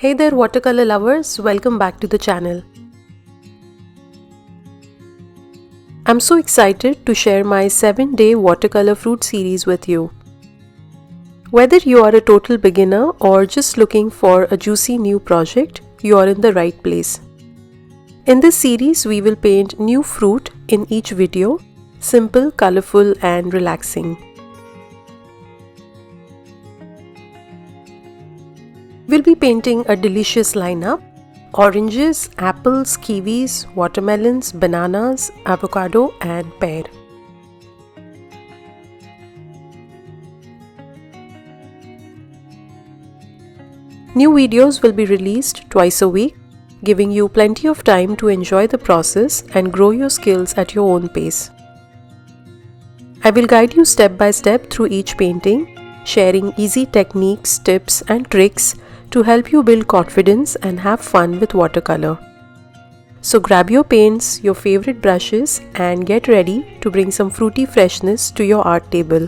Hey there watercolor lovers, welcome back to the channel. I'm so excited to share my 7-day watercolor fruit series with you. Whether you are a total beginner or just looking for a juicy new project, you are in the right place. In this series, we will paint new fruit in each video, simple, colorful and relaxing. We'll be painting a delicious lineup: oranges, apples, kiwis, watermelons, bananas, avocado and pear. New videos will be released twice a week, giving you plenty of time to enjoy the process and grow your skills at your own pace. I will guide you step by step through each painting, sharing easy techniques, tips and tricks to help you build confidence and have fun with watercolor. So grab your paints, your favorite brushes and get ready to bring some fruity freshness to your art table.